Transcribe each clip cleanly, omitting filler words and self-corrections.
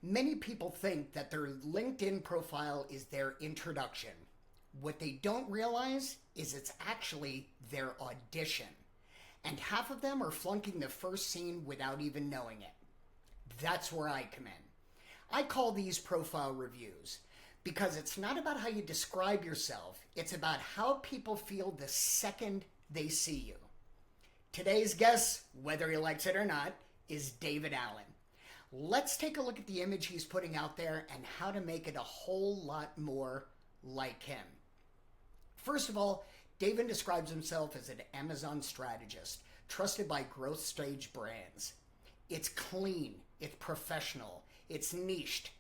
Many people think that their LinkedIn profile is their introduction. What they don't realize is it's actually their audition. And half of them are flunking the first scene without even knowing it. That's where I come in. I call these profile reviews because it's not about how you describe yourself, it's about how people feel the second they see you. Today's guest, whether he likes it or not, is David Allen. Let's take a look at the image he's putting out there and how to make it a whole lot more like him. First of all, David describes himself as an Amazon strategist, trusted by growth stage brands. It's clean, it's professional, it's niched.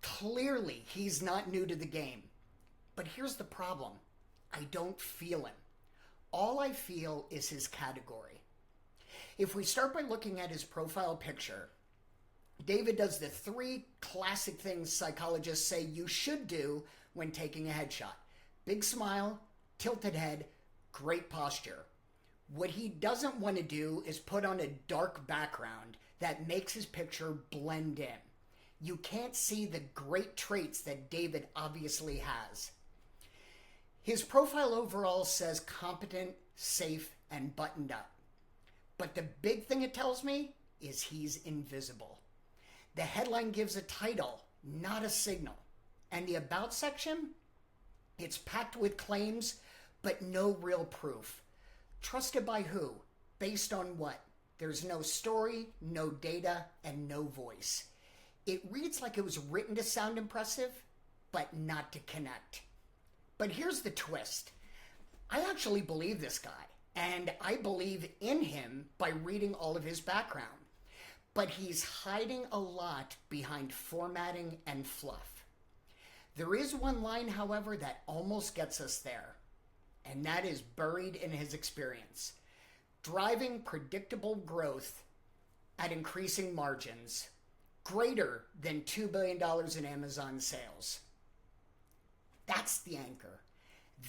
Clearly, he's not new to the game. But here's the problem. I don't feel him. All I feel is his category. If we start by looking at his profile picture, David does the three classic things psychologists say you should do when taking a headshot. Big smile, tilted head, great posture. What he doesn't want to do is put on a dark background that makes his picture blend in. You can't see the great traits that David obviously has. His profile overall says competent, safe, and buttoned up. But the big thing it tells me is he's invisible. The headline gives a title, not a signal. And the about section, it's packed with claims, but no real proof. Trusted by who? Based on what? There's no story, no data, and no voice. It reads like it was written to sound impressive, but not to connect. But here's the twist. I actually believe this guy, and I believe in him by reading all of his background. But he's hiding a lot behind formatting and fluff. There is one line, however, that almost gets us there, and that is buried in his experience. Driving predictable growth at increasing margins greater than $2 billion in Amazon sales. That's the anchor.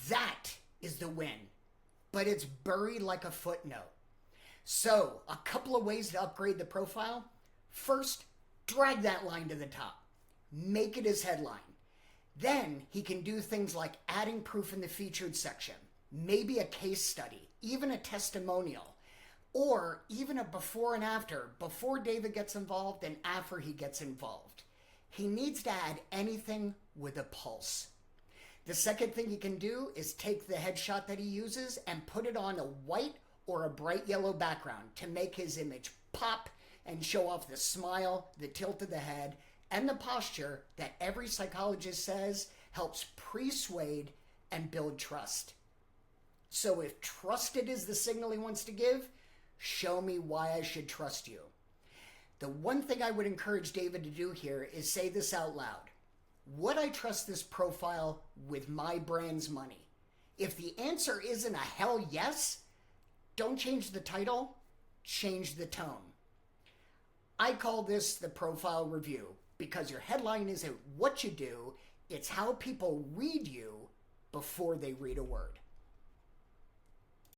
That is the win, but it's buried like a footnote. So, a couple of ways to upgrade the profile. First, drag that line to the top. Make it his headline. Then, he can do things like adding proof in the featured section, maybe a case study, even a testimonial, or even a before and after, before David gets involved and after he gets involved. He needs to add anything with a pulse. The second thing he can do is take the headshot that he uses and put it on a white or a bright yellow background to make his image pop and show off the smile, the tilt of the head, and the posture that every psychologist says helps persuade and build trust. So if trusted is the signal he wants to give, show me why I should trust you. The one thing I would encourage David to do here is say this out loud. Would I trust this profile with my brand's money? If the answer isn't a hell yes, don't change the title, change the tone. I call this the profile review because your headline isn't what you do, it's how people read you before they read a word.